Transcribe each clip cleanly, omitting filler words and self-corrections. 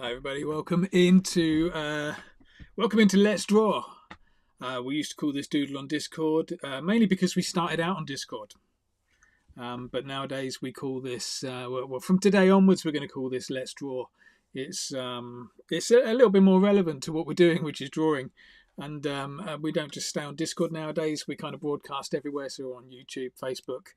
Hi everybody, welcome into Let's Draw. We used to call this Doodle on Discord, mainly because we started out on Discord. But nowadays we call this, from today onwards, we're going to call this Let's Draw. It's a little bit more relevant to what we're doing, which is drawing. And we don't just stay on Discord nowadays. We kind of broadcast everywhere. So we're on YouTube, Facebook.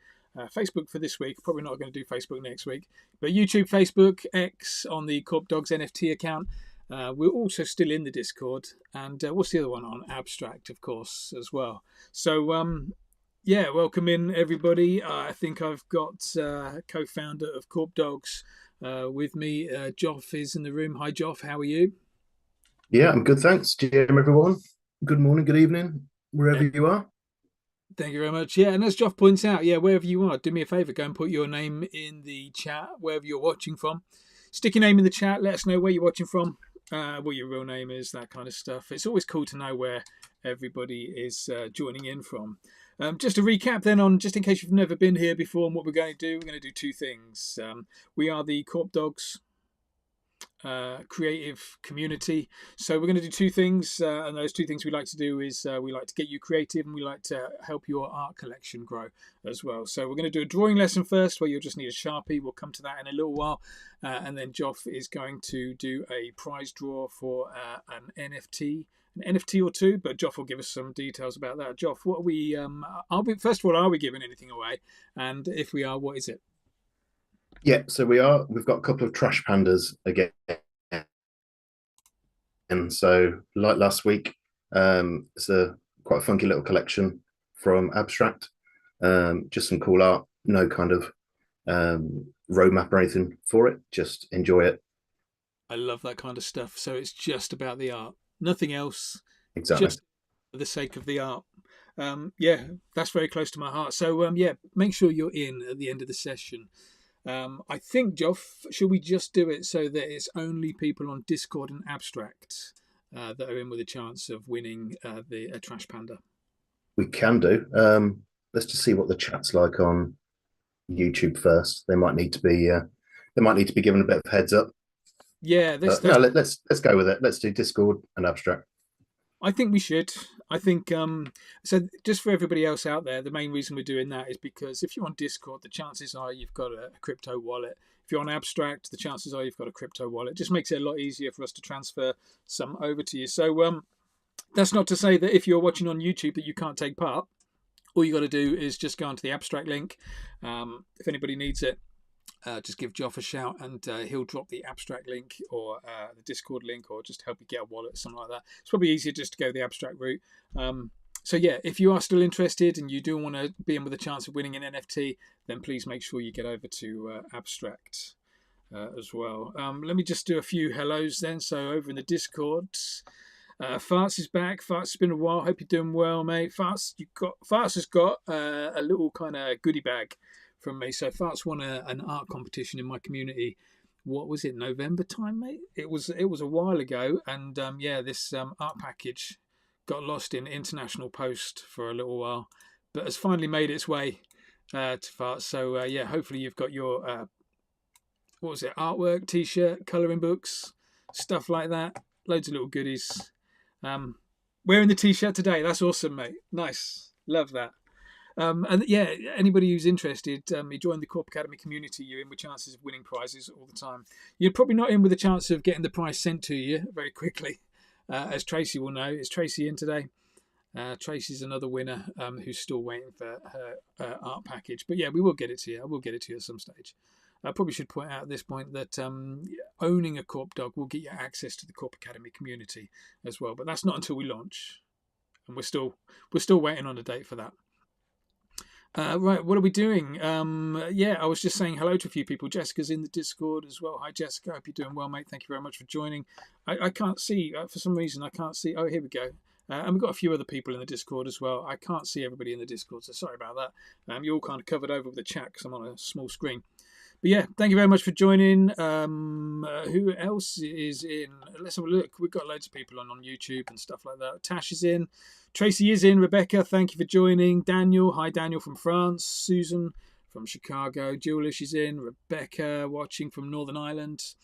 Facebook for this week. Probably not going to do Facebook next week. But YouTube, Facebook, X on the Korp Dogs NFT account. We're also still in the Discord. And what's the other one on? Abstract, of course, as well. So, yeah, welcome in everybody. I think I've got co-founder of Korp Dogs with me. Joff is in the room. Hi, Joff. How are you? Yeah, I'm good, thanks. GM everyone. Good morning, good evening, wherever you are. Thank you very much. Yeah, and as Joff points out, yeah, wherever you are, do me a favour, go and put your name in the chat, wherever you're watching from. Stick your name in the chat, let us know where you're watching from, what your real name is, that kind of stuff. It's always cool to know where everybody is joining in from. Just to recap then on, just in case you've never been here before, and what we're going to do two things. We are the Korp Dogs creative community. So we're going to do two things, and those two things we like to do is we like to get you creative, and we like to help your art collection grow as well. So we're going to do a drawing lesson first, where you'll just need a Sharpie. We'll come to that in a little while, and then Joff is going to do a prize draw for an NFT or two, but Joff will give us some details about that. Joff, what are we? First of all, are we giving anything away? And if we are, what is it? Yeah, so we are. We've got a couple of trash pandas again. And so, like last week, it's a quite a funky little collection from Abstract. Just some cool art, no kind of roadmap or anything for it. Just enjoy it. I love that kind of stuff. So it's just about the art, nothing else, Exactly. just for the sake of the art. Yeah, that's very close to my heart. So yeah, make sure you're in at the end of the session. I think, Joff, should we just do it so that it's only people on Discord and Abstract that are in with a chance of winning a Trash Panda? We can do. Let's just see what the chat's like on YouTube first. They might need to be. They might need to be given a bit of heads up. Yeah, But no, let's go with it. Let's do Discord and Abstract. I think we should. I think so. Just for everybody else out there, the main reason we're doing that is because if you're on Discord, the chances are you've got a crypto wallet. If you're on Abstract, the chances are you've got a crypto wallet. It just makes it a lot easier for us to transfer some over to you. So that's not to say that if you're watching on YouTube that you can't take part. All you got to do is just go onto the Abstract link. If anybody needs it, just give Joff a shout, and he'll drop the Abstract link or the Discord link, or just help you get a wallet, something like that. It's probably easier just to go the Abstract route. So yeah, if you are still interested and you do want to be in with a chance of winning an NFT, then please make sure you get over to Abstract as well. Let me just do a few hellos then. So over in the Discord, Farts is back. Farts, it's been a while. Hope you're doing well, mate. Farts has got a little kind of goodie bag from me. So Farts won an art competition in my community. What was it, November time, mate? It was a while ago, and yeah, this art package got lost in international post for a little while, but has finally made its way to Farts. So yeah, hopefully you've got your what was it, artwork, T-shirt, colouring books, stuff like that. Loads of little goodies. Wearing the T-shirt today. That's awesome, mate. Nice, love that. And yeah, anybody who's interested, you join the Korp Academy community, you're in with chances of winning prizes all the time. You're probably not in with a chance of getting the prize sent to you very quickly, as Tracy will know. Is Tracy in today? Tracy's another winner who's still waiting for her art package. But yeah, we will get it to you. I will get it to you at some stage. I probably should point out at this point that owning a Korp dog will get you access to the Korp Academy community as well. But that's not until we launch, and we're still waiting on a date for that. Right, what are we doing? Yeah, I was just saying hello to a few people. Jessica's in the Discord as well. Hi, Jessica. Hope you're doing well, mate. Thank you very much for joining. I can't see, for some reason, I can't see. Oh, here we go. And we've got a few other people in the Discord as well. I can't see everybody in the Discord, so sorry about that. You're all kind of covered over with the chat because I'm on a small screen. But yeah, thank you very much for joining. Who else is in? Let's have a look. We've got loads of people on YouTube and stuff like that. Tash is in. Tracy is in. Rebecca, thank you for joining. Daniel, hi Daniel from France. Susan from Chicago. Julish is in. Rebecca watching from Northern Ireland.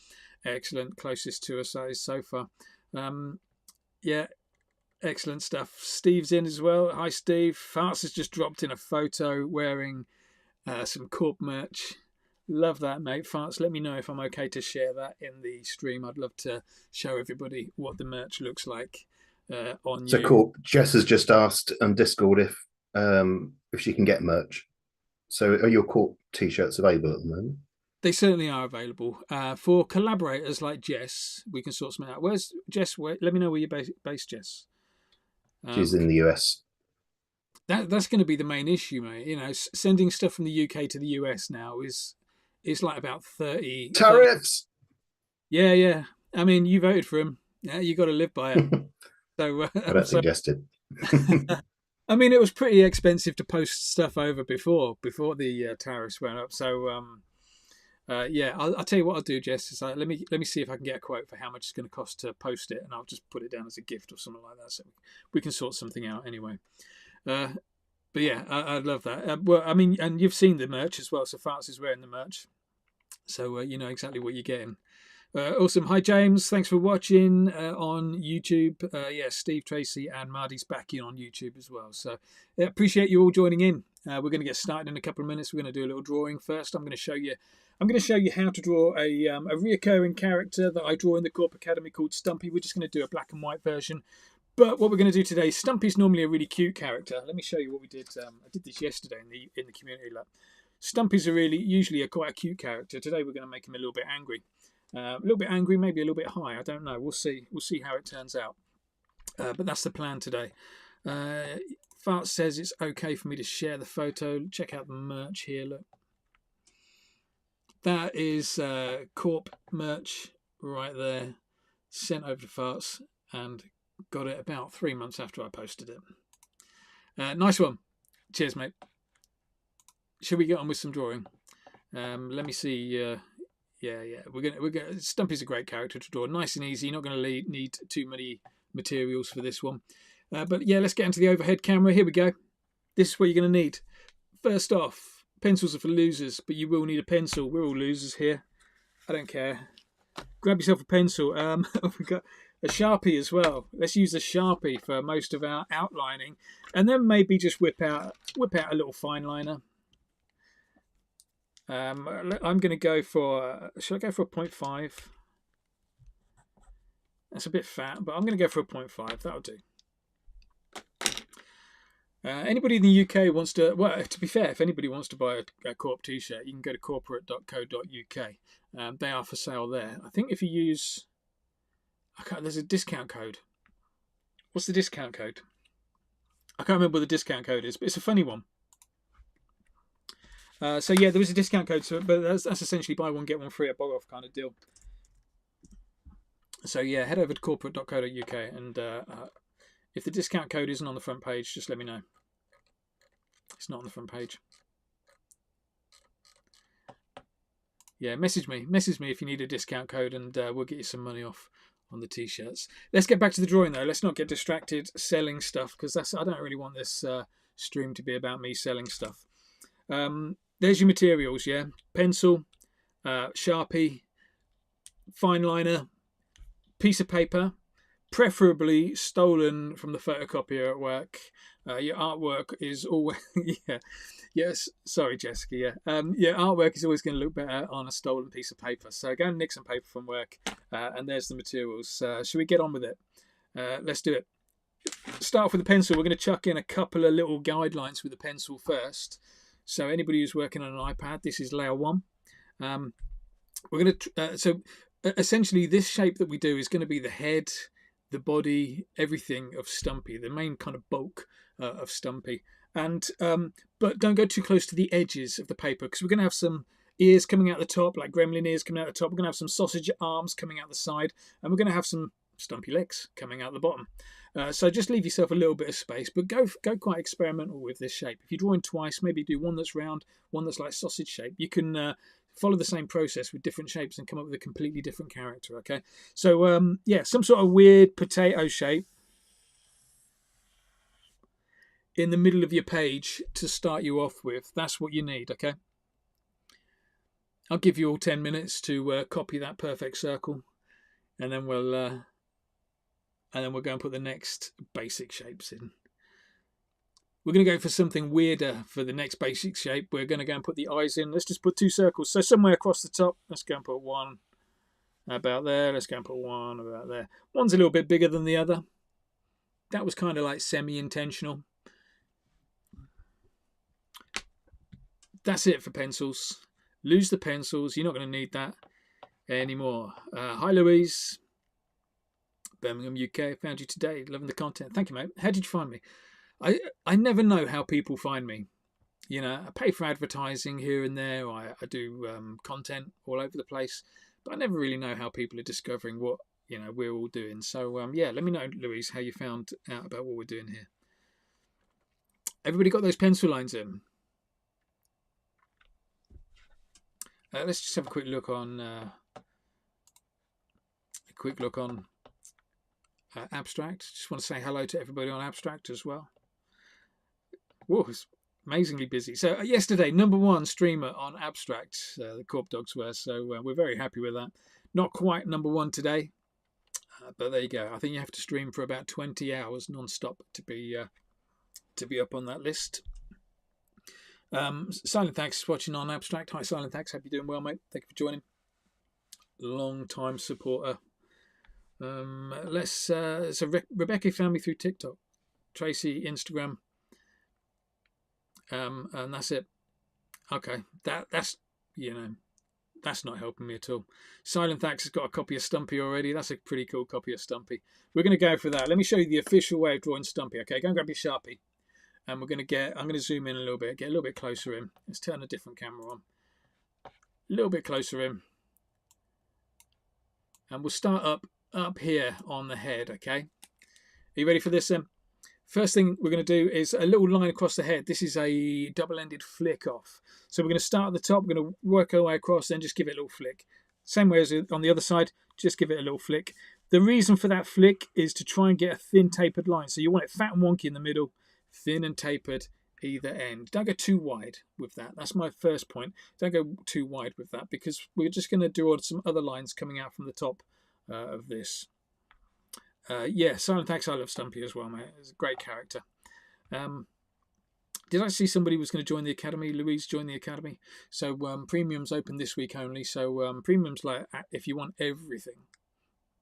Excellent. Closest to us, that is so far. Yeah, excellent stuff. Steve's in as well. Hi, Steve. Farts has just dropped in a photo wearing some Korp merch. Love that, mate. Farts, let me know if I'm okay to share that in the stream. I'd love to show everybody what the merch looks like on So you. cool. Jess has just asked on Discord if she can get merch. So are your Corp t-shirts available at the moment? They certainly are available. For collaborators like Jess, we can sort something out. Where's Jess? Let me know where you're based, Jess. She's in the US. That's going to be the main issue, mate. You know, sending stuff from the UK to the US now is like about 30 tariffs. 30. Yeah. I mean, you voted for him. Yeah, you got to live by it. So I don't suggest it. I mean, it was pretty expensive to post stuff over before the tariffs went up. So yeah, I'll tell you what I'll do, Jess. Is let me see if I can get a quote for how much it's going to cost to post it, and I'll just put it down as a gift or something like that. So we can sort something out anyway. But yeah, I'd love that. Well, I mean, and you've seen the merch as well. So Farts is wearing the merch, so you know exactly what you're getting. Awesome. Hi, James. Thanks for watching on YouTube. Yeah, Steve, Tracy, and Marty's back in on YouTube as well. So appreciate you all joining in. We're going to get started in a couple of minutes. We're going to do a little drawing first. I'm going to show you how to draw a reoccurring character that I draw in the Korp Academy called Stumpy. We're just going to do a black and white version. But what we're going to do today, Stumpy's normally a really cute character. Let me show you what we did. I did this yesterday in the community lab. Stumpy's usually quite a cute character. Today we're going to make him a little bit angry. Maybe a little bit high. I don't know. We'll see how it turns out. But that's the plan today. Fart says it's okay for me to share the photo. Check out the merch here. Look, that is Korp merch right there. Sent over to Farts and got it about 3 months after I posted it. Nice one. Cheers, mate. Should we get on with some drawing? Let me see. Yeah. We're gonna. Stumpy's a great character to draw. Nice and easy. You're not going to need too many materials for this one. But yeah, let's get into the overhead camera. Here we go. This is what you're going to need. First off, pencils are for losers, but you will need a pencil. We're all losers here. I don't care. Grab yourself a pencil. We've got a Sharpie as well. Let's use a Sharpie for most of our outlining, and then maybe just whip out a little fine liner. I'm going to go for. Should I go for a 0.5? That's a bit fat, but I'm going to go for a 0.5. That'll do. Anybody in the UK wants to. Well, to be fair, if anybody wants to buy a Korp t-shirt, you can go to corporate.co.uk. They are for sale there. I think if you use. There's a discount code. What's the discount code? I can't remember what the discount code is, but it's a funny one. So yeah, there was a discount code, but that's essentially buy one get one free at bog off kind of deal. So yeah, head over to corporate.co.uk, and if the discount code isn't on the front page, just let me know. It's not on the front page. Yeah, message me if you need a discount code, and we'll get you some money off on the t-shirts. Let's get back to the drawing though. Let's not get distracted selling stuff, because I don't really want this stream to be about me selling stuff. There's your materials, yeah. Pencil, Sharpie, fine liner, piece of paper, preferably stolen from the photocopier at work. Your artwork is always yes. Sorry, Jessica. Yeah, your artwork is always going to look better on a stolen piece of paper. So go and nick some paper from work, and there's the materials. Should we get on with it? Let's do it. Start off with the pencil. We're going to chuck in a couple of little guidelines with the pencil first. So anybody who's working on an iPad, this is layer 1. We're going to so essentially this shape that we do is going to be the head, the body, everything of Stumpy, the main kind of bulk of Stumpy. And but don't go too close to the edges of the paper, because we're going to have some ears coming out the top, like gremlin ears coming out the top. We're going to have some sausage arms coming out the side, and we're going to have some Stumpy legs coming out the bottom. So just leave yourself a little bit of space, but go quite experimental with this shape. If you're drawing twice, maybe do one that's round, one that's like sausage shape. You can follow the same process with different shapes and come up with a completely different character. Okay, so yeah, some sort of weird potato shape in the middle of your page to start you off with. That's what you need. Okay, I'll give you all 10 minutes to copy that perfect circle, and then we'll go and put the next basic shapes in. We're going to go for something weirder for the next basic shape. We're going to go and put the eyes in. Let's just put 2 circles. So somewhere across the top, let's go and put one about there. Let's go and put one about there. One's a little bit bigger than the other. That was kind of like semi-intentional. That's it for pencils. Lose the pencils. You're not going to need that anymore. Hi, Louise. Birmingham, UK. Found you today. Loving the content. Thank you, mate. How did you find me? I never know how people find me. You know, I pay for advertising here and there. I do content all over the place, but I never really know how people are discovering what we're all doing. So yeah, let me know, Louise, how you found out about what we're doing here. Everybody got those pencil lines in? Let's just have a quick look on Abstract. Just want to say hello to everybody on Abstract as well. Whoa, it's amazingly busy. So yesterday, #1 streamer on Abstract, the Korp Dogs were. So we're very happy with that. Not quite #1 today, but there you go. I think you have to stream for about 20 hours non-stop to be up on that list. Silent Thanks for watching on Abstract. Hi, Silent Thanks. Hope you're doing well, mate. Thank you for joining. Long-time supporter. So Rebecca found me through TikTok, Tracy Instagram, and that's it. Okay, that's not helping me at all. Silent Thanks has got a copy of Stumpy already. That's a pretty cool copy of Stumpy. We're going to go for that. Let me show you the official way of drawing Stumpy. Okay, go and grab your Sharpie, and I'm going to zoom in a little bit, get a little bit closer in. Let's turn a different camera on. A little bit closer in, and we'll start up here on the head. Okay, are you ready for this then? First thing we're going to do is a little line across the head. This is a double-ended flick off. So we're going to start at the top, we're going to work our way across, then just give it a little flick. Same way as on the other side, just give it a little flick. The reason for that flick is to try and get a thin tapered line. So you want it fat and wonky in the middle, thin and tapered either end. Don't go too wide with that. That's my first point. Don't go too wide with that, because we're just going to draw some other lines coming out from the top of this. Yeah, Silent Thanks. I love Stumpy as well, mate. It's a great character. Did I see somebody was going to join the academy? Louise joined the academy. So premium's open this week only. So premium's like, if you want everything,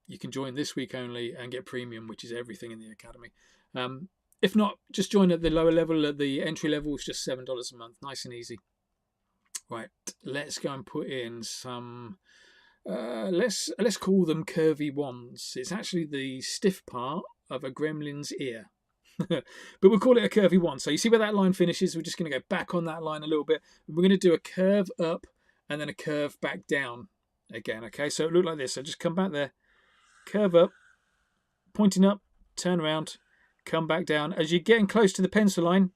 you can join this week only and get premium, which is everything in the academy. If not, just join at the lower level. At the entry level, it's just $7 a month. Nice and easy. Right, let's go and put in some. Let's call them curvy wands. It's actually the stiff part of a gremlin's ear. But we'll call it a curvy wand. So you see where that line finishes? We're just going to go back on that line a little bit. We're going to do a curve up and then a curve back down again. Okay, so it looked like this. So just come back there, curve up, pointing up, turn around, come back down. As you're getting close to the pencil line,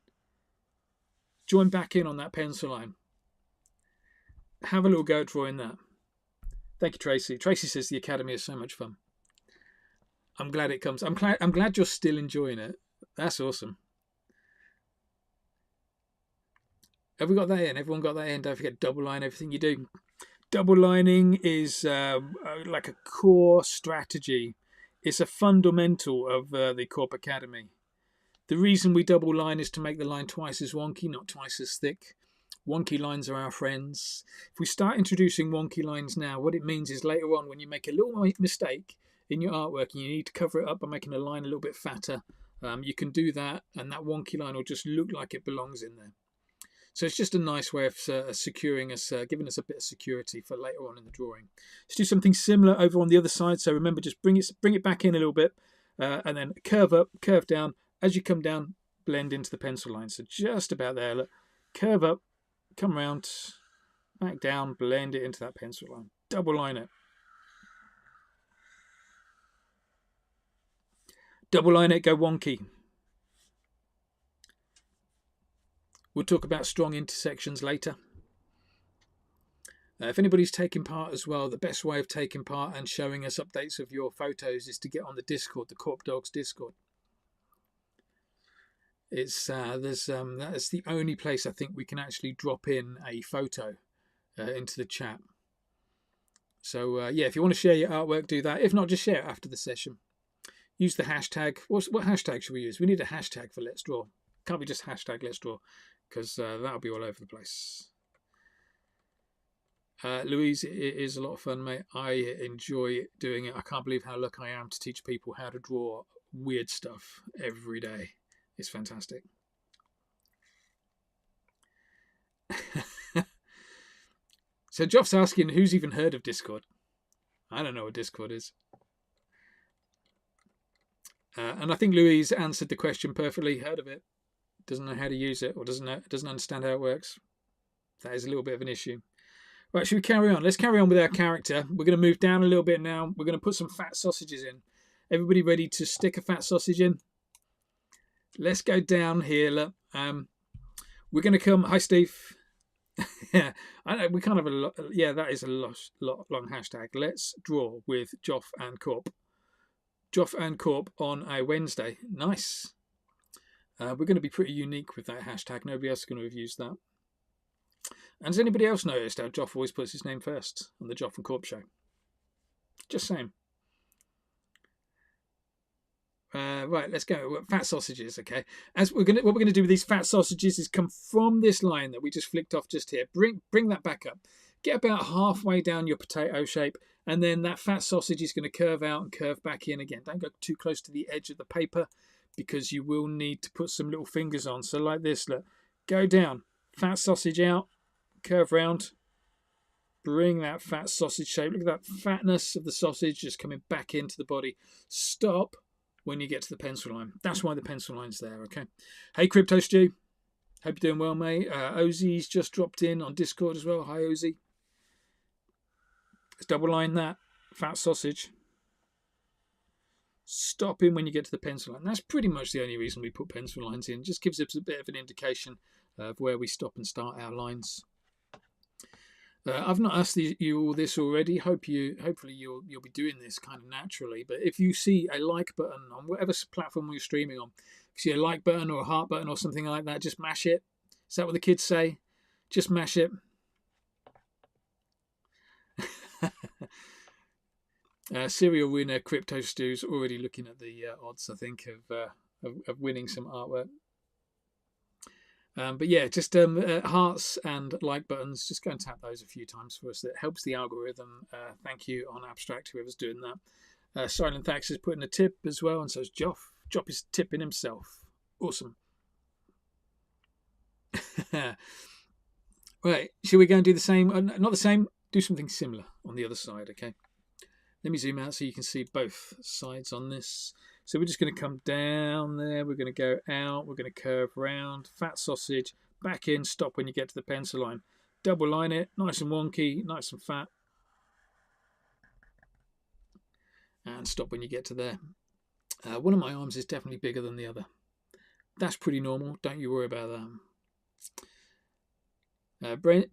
join back in on that pencil line. Have a little go at drawing that. Thank you, Tracy. Tracy says the academy is so much fun. I'm glad it comes. I'm glad you're still enjoying it. That's awesome. Have we got that in? Everyone got that in? Don't forget double line everything you do. Double lining is like a core strategy. It's a fundamental of the Korp Academy. The reason we double line is to make the line twice as wonky, not twice as thick. Wonky lines are our friends. If we start introducing wonky lines now, what it means is later on when you make a little mistake in your artwork and you need to cover it up by making a line a little bit fatter, you can do that, and that wonky line will just look like it belongs in there. So it's just a nice way of securing us, giving us a bit of security for later on in the drawing. Let's do something similar over on the other side. So remember, just bring it back in a little bit, and then curve up, curve down. As you come down, blend into the pencil line. So just about there. Look, curve up, come round, back down, blend it into that pencil line. Double line it. Double line it, go wonky. We'll talk about strong intersections later. If anybody's taking part as well, the best way of taking part and showing us updates of your photos is to get on the Discord, the Korp Dogs Discord. It's that is the only place I think we can actually drop in a photo into the chat. So yeah, if you want to share your artwork, do that. If not, just share it after the session. Use the hashtag. What hashtag should we use? We need a hashtag for Let's Draw. Can't be just hashtag Let's Draw, because that'll be all over the place. Louise, it is a lot of fun, mate. I enjoy doing it. I can't believe how lucky I am to teach people how to draw weird stuff every day. It's fantastic. So Joff's asking, who's even heard of Discord? I don't know what Discord is. And I think Louise answered the question perfectly. Heard of it, doesn't know how to use it, or doesn't understand how it works. That is a little bit of an issue. Right, should we carry on? Let's carry on with our character. We're going to move down a little bit now. We're going to put some fat sausages in. Everybody ready to stick a fat sausage in? Let's go down here. Look, we're going to come. Hi, Steve. Yeah, I know we kind of yeah, that is a long hashtag. Let's draw with Joff and Korp. Joff and Korp on a Wednesday. Nice. We're going to be pretty unique with that hashtag. Nobody else is going to have used that. And has anybody else noticed how Joff always puts his name first on the Joff and Korp show? Just saying. Right, let's go. Fat sausages, okay. What we're gonna do with these fat sausages is come from this line that we just flicked off just here. Bring that back up. Get about halfway down your potato shape, and then that fat sausage is going to curve out and curve back in again. Don't go too close to the edge of the paper, because you will need to put some little fingers on. So like this, look. Go down, fat sausage out, curve round. Bring that fat sausage shape. Look at that fatness of the sausage just coming back into the body. Stop when you get to the pencil line. That's why the pencil line's there, okay? Hey, Crypto Stew. Hope you're doing well, mate. Ozzy's just dropped in on Discord as well. Hi, Ozzy. Let's double line that fat sausage. Stop in when you get to the pencil line. That's pretty much the only reason we put pencil lines in. Just gives us a bit of an indication of where we stop and start our lines. I've not asked you all this already. Hopefully you'll be doing this kind of naturally. But if you see a like button on whatever platform you're streaming on, if you see a like button or a heart button or something like that, just mash it. Is that what the kids say? Just mash it. Serial winner Crypto Stew's already looking at the odds, I think, of winning some artwork. But yeah, just hearts and like buttons. Just go and tap those a few times for us. That helps the algorithm. Thank you on Abstract, whoever's doing that. Silent Thax is putting a tip as well, and so is Joff. Joff is tipping himself. Awesome. Right, shall we go and do the same? Not the same. Do something similar on the other side, okay? Let me zoom out so you can see both sides on this. So we're just going to come down there. We're going to go out. We're going to curve round. Fat sausage. Back in. Stop when you get to the pencil line. Double line it. Nice and wonky. Nice and fat. And stop when you get to there. One of my arms is definitely bigger than the other. That's pretty normal. Don't you worry about that.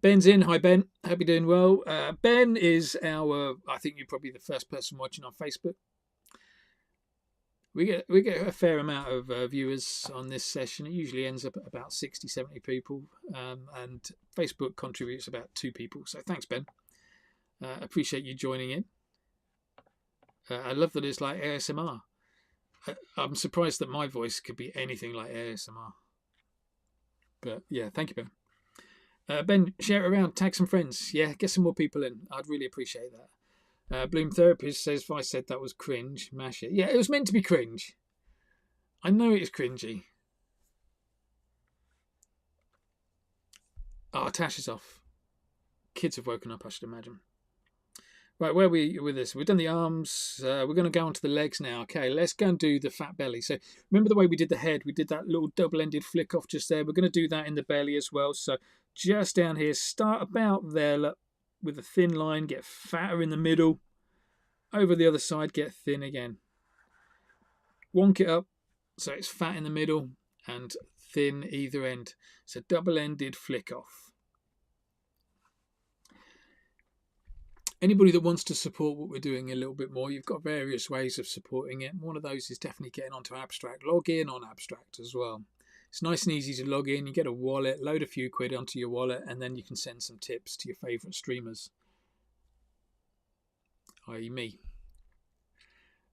Ben's in. Hi, Ben. Hope you're doing well. Ben is I think you're probably the first person watching on Facebook. We get a fair amount of viewers on this session. It usually ends up at about 60, 70 people. And Facebook contributes about 2 people. So thanks, Ben. Appreciate you joining in. I love that it's like ASMR. I'm surprised that my voice could be anything like ASMR. But yeah, thank you, Ben. Ben, share it around. Tag some friends. Yeah, get some more people in. I'd really appreciate that. Bloom Therapist says, if I said that was cringe, mash it. Yeah, it was meant to be cringe. I know it is cringy. Oh, Tash is off. Kids have woken up, I should imagine. Right, where are we with this? We've done the arms. We're going to go on to the legs now. Okay, let's go and do the fat belly. So remember the way we did the head? We did that little double-ended flick off just there. We're going to do that in the belly as well. So just down here, start about there. Look, with a thin line, get fatter in the middle. Over the other side, get thin again. Wonk it up so it's fat in the middle and thin either end. So double-ended flick off. Anybody that wants to support what we're doing a little bit more, you've got various ways of supporting it. One of those is definitely getting onto Abstract. Log in on Abstract as well. It's nice and easy to log in. You get a wallet, load a few quid onto your wallet, and then you can send some tips to your favourite streamers, i.e. me.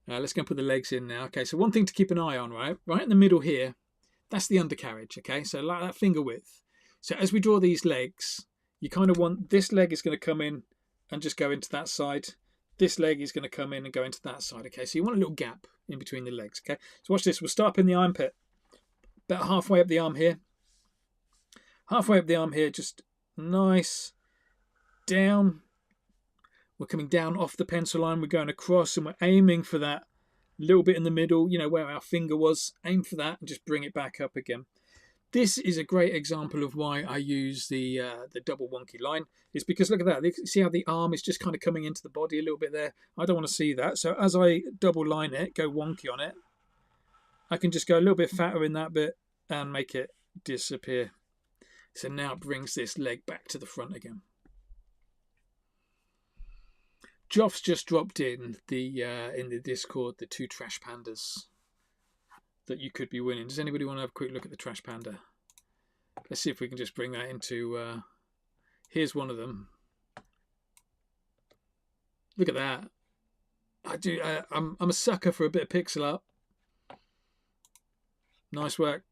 Let's go and put the legs in now. Okay, so one thing to keep an eye on, right in the middle here, that's the undercarriage, okay? So like that finger width. So as we draw these legs, you kind of want, this leg is going to come in and just go into that side. This leg is going to come in and go into that side, okay? So you want a little gap in between the legs, okay? So watch this. We'll start up in the armpit. About halfway up the arm here. Halfway up the arm here, just nice. Down. We're coming down off the pencil line. We're going across and we're aiming for that little bit in the middle, you know, where our finger was. Aim for that and just bring it back up again. This is a great example of why I use the double wonky line. It's because look at that. See how the arm is just kind of coming into the body a little bit there? I don't want to see that. So as I double line it, go wonky on it, I can just go a little bit fatter in that bit and make it disappear. So now it brings this leg back to the front again. Joff's just dropped in the Discord the 2 trash pandas that you could be winning. Does anybody want to have a quick look at the trash panda? Let's see if we can just bring that into. Here's one of them. Look at that. I'm a sucker for a bit of pixel art. Nice work.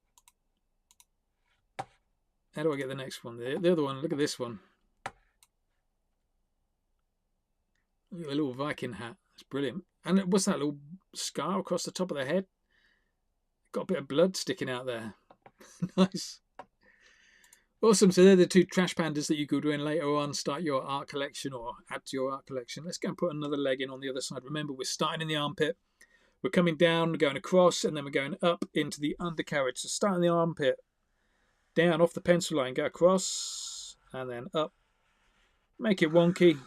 How do I get the next one? The other one. Look at this one. Look at the little Viking hat. It's brilliant. And what's that little scar across the top of the head? Got a bit of blood sticking out there. Nice. Awesome. So they're the 2 trash pandas that you could win later on. Start your art collection or add to your art collection. Let's go and put another leg in on the other side. Remember, we're starting in the armpit. We're coming down, we're going across, and then we're going up into the undercarriage. So start in the armpit. Down off the pencil line, go across, and then up. Make it wonky.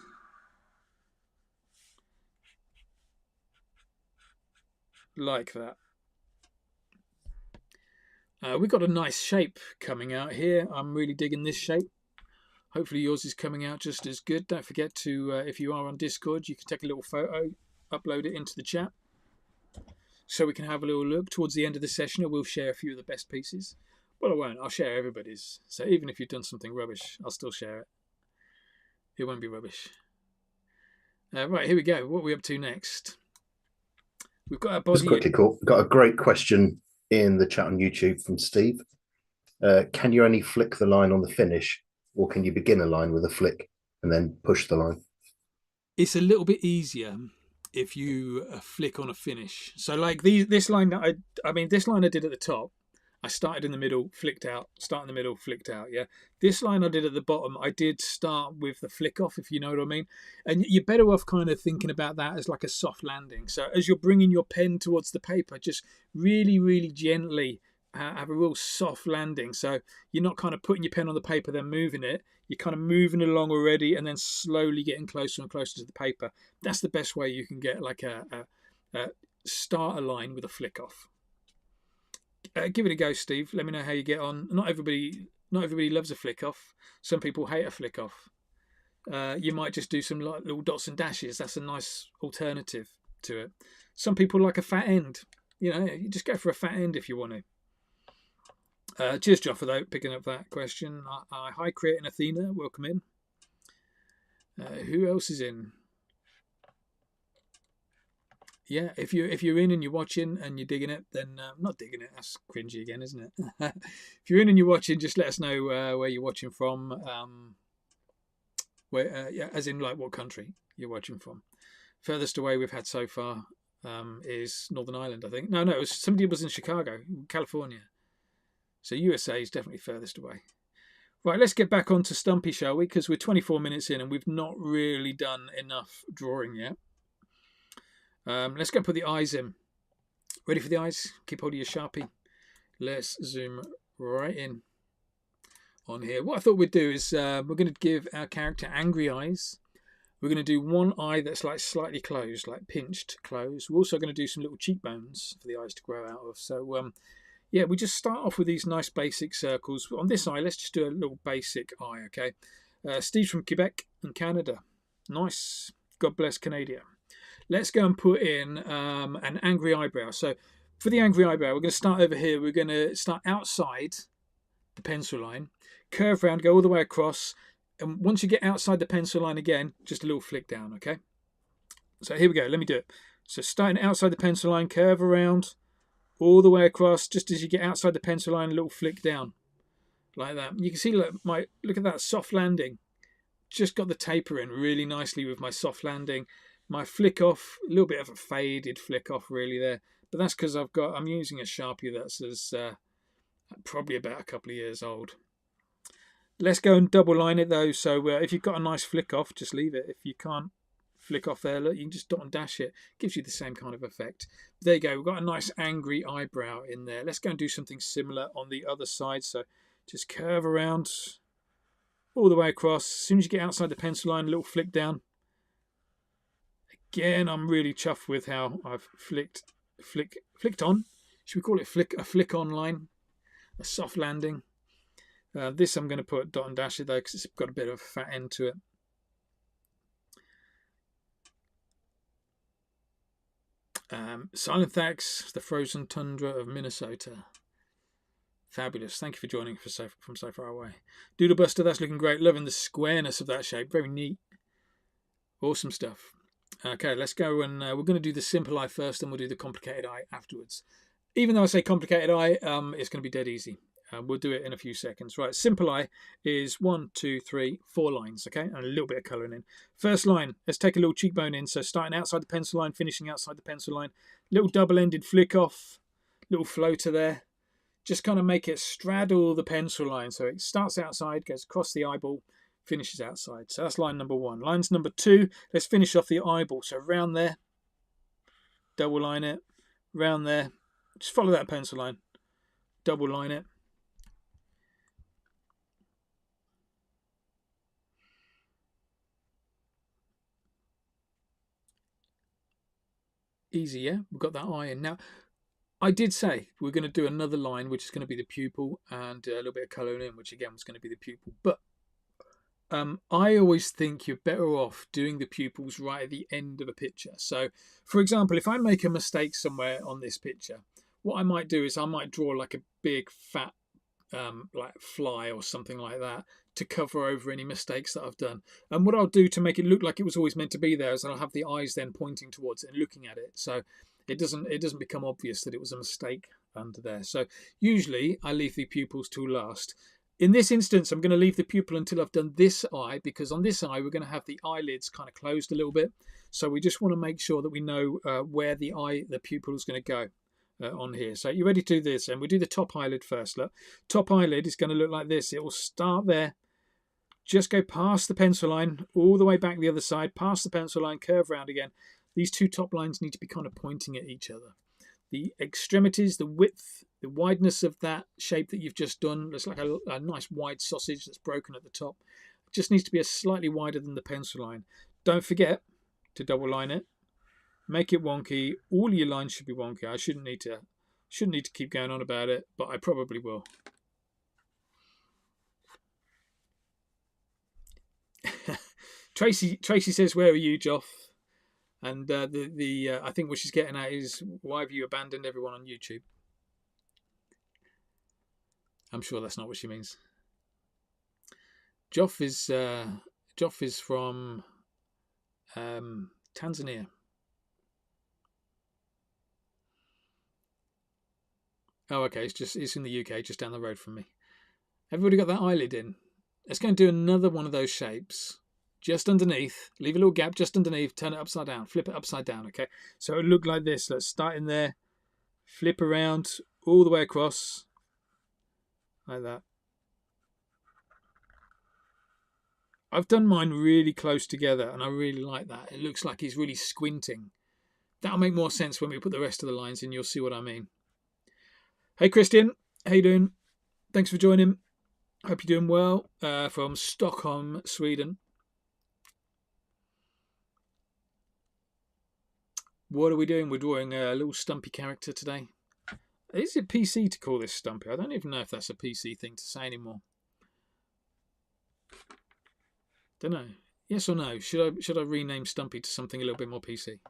Like that. We've got a nice shape coming out here. I'm really digging this shape. Hopefully yours is coming out just as good. Don't forget to, if you are on Discord, you can take a little photo, upload it into the chat, so we can have a little look. Towards the end of the session, I will share a few of the best pieces. Well, I won't. I'll share everybody's. So even if you've done something rubbish, I'll still share it. It won't be rubbish. Right, here we go. What are we up to next? We've got our body. Just quickly, cool. We've got a great question in the chat on YouTube from Steve. Can you only flick the line on the finish, or can you begin a line with a flick and then push the line? It's a little bit easier if you flick on a finish. So like this line that this line I did at the top, I started in the middle, flicked out, start in the middle, flicked out, yeah. This line I did at the bottom, I did start with the flick off, if you know what I mean. And you're better off kind of thinking about that as like a soft landing. So as you're bringing your pen towards the paper, just really, really gently have a real soft landing. So you're not kind of putting your pen on the paper, then moving it. You're kind of moving along already and then slowly getting closer and closer to the paper. That's the best way you can get like a start a line with a flick off. Give it a go, Steve. Let me know how you get on. Not everybody loves a flick off. Some people hate a flick off. You might just do some like little dots and dashes. That's a nice alternative to it. Some people like a fat end. You know, you just go for a fat end if you want to. Cheers, Joff, for that, picking up that question. Hi, Create and Athena. Welcome in. Who else is in? Yeah, if you're in and you're watching and you're digging it, then not digging it. That's cringy again, isn't it? If you're in and you're watching, just let us know where you're watching from. As in like what country you're watching from. Furthest away we've had so far is Northern Ireland, I think. No, it was somebody was in Chicago, California. So USA is definitely furthest away. Right, let's get back onto Stumpy, shall we? Because we're 24 minutes in and we've not really done enough drawing yet. Let's go put the eyes in. Ready for the eyes? Keep hold of your Sharpie. Let's zoom right in on here. What I thought we'd do is we're going to give our character angry eyes. We're going to do one eye that's like slightly closed, like pinched closed. We're also going to do some little cheekbones for the eyes to grow out of. So, yeah, we just start off with these nice basic circles. On this eye, let's just do a little basic eye, okay? Steve's from Quebec in Canada. Nice. God bless Canada. Let's go and put in an angry eyebrow. So For the angry eyebrow, we're going to start over here. We're going to start outside the pencil line, curve around, go all the way across, and once you get outside the pencil line again, just a little flick down, okay? So here we go, let me do it. So starting outside the pencil line, curve around, all the way across, just as you get outside the pencil line, a little flick down, like that. You can see, look at that soft landing. Just got the taper in really nicely with my soft landing. My flick off, a little bit of a faded flick off really there, but that's because I'm using a Sharpie that's probably about a couple of years old. Let's go and double line it though. So if you've got a nice flick off, just leave it. If you can't flick off there, look, you can just dot and dash it. Gives you the same kind of effect. There you go. We've got a nice angry eyebrow in there. Let's go and do something similar on the other side. So just curve around all the way across. As soon as you get outside the pencil line, a little flick down. Again, I'm really chuffed with how I've flicked on. Should we call it a flick on line? A soft landing. This I'm going to put dot and dash it though because it's got a bit of a fat end to it. Silent Thanks, the frozen tundra of Minnesota. Fabulous. Thank you for joining from so far away. Doodle Buster, that's looking great. Loving the squareness of that shape. Very neat. Awesome stuff. Okay, let's go and we're going to do the simple eye first and we'll do the complicated eye afterwards. Even though I say complicated eye, it's going to be dead easy. We'll do it in a few seconds. Right, simple eye is 1, 2, 3, 4 lines, okay? And a little bit of colouring in. First line, let's take a little cheekbone in. So starting outside the pencil line, finishing outside the pencil line. Little double-ended flick off, little floater there. Just kind of make it straddle the pencil line. So it starts outside, goes across the eyeball, finishes outside. So that's line number 1. Lines number 2, let's finish off the eyeball. So round there, double line it, round there. Just follow that pencil line, double line it. Easy, yeah? We've got that eye in. Now, I did say we're going to do another line, which is going to be the pupil, and a little bit of colouring in, which again was going to be the pupil. But I always think you're better off doing the pupils right at the end of a picture. So, for example, if I make a mistake somewhere on this picture, what I might do is I might draw like a big fat like fly or something like that to cover over any mistakes that I've done. And what I'll do to make it look like it was always meant to be there is I'll have the eyes then pointing towards it and looking at it, so it doesn't become obvious that it was a mistake under there. So usually I leave the pupils till last. In this instance, I'm going to leave the pupil until I've done this eye, because on this eye we're going to have the eyelids kind of closed a little bit. So we just want to make sure that we know where the pupil is going to go. On here. So you ready to do this? And we'll do the top eyelid first. Look, top eyelid is going to look like this. It will start there, just go past the pencil line, all the way back the other side, past the pencil line, curve around again. These two top lines need to be kind of pointing at each other. The extremities, the width, the wideness of that shape that you've just done, looks like a nice wide sausage that's broken at the top. It just needs to be a slightly wider than the pencil line. Don't forget to double line it. Make it wonky. All your lines should be wonky. I shouldn't need to keep going on about it, but I probably will. Tracy says, "Where are you, Joff?" And I think what she's getting at is, why have you abandoned everyone on YouTube? I'm sure that's not what she means. Joff is from Tanzania. Oh, okay. It's in the UK, just down the road from me. Everybody got that eyelid in? Let's go and do another one of those shapes. Just underneath. Leave a little gap just underneath. Turn it upside down. Flip it upside down, okay? So it'll look like this. Let's start in there. Flip around all the way across. Like that. I've done mine really close together, and I really like that. It looks like he's really squinting. That'll make more sense when we put the rest of the lines in. You'll see what I mean. Hey Christian, how you doing? Thanks for joining. Hope you're doing well. From Stockholm, Sweden. What are we doing? We're drawing a little Stumpy character today. Is it PC to call this Stumpy? I don't even know if that's a PC thing to say anymore. Don't know. Yes or no? Should I rename Stumpy to something a little bit more PC?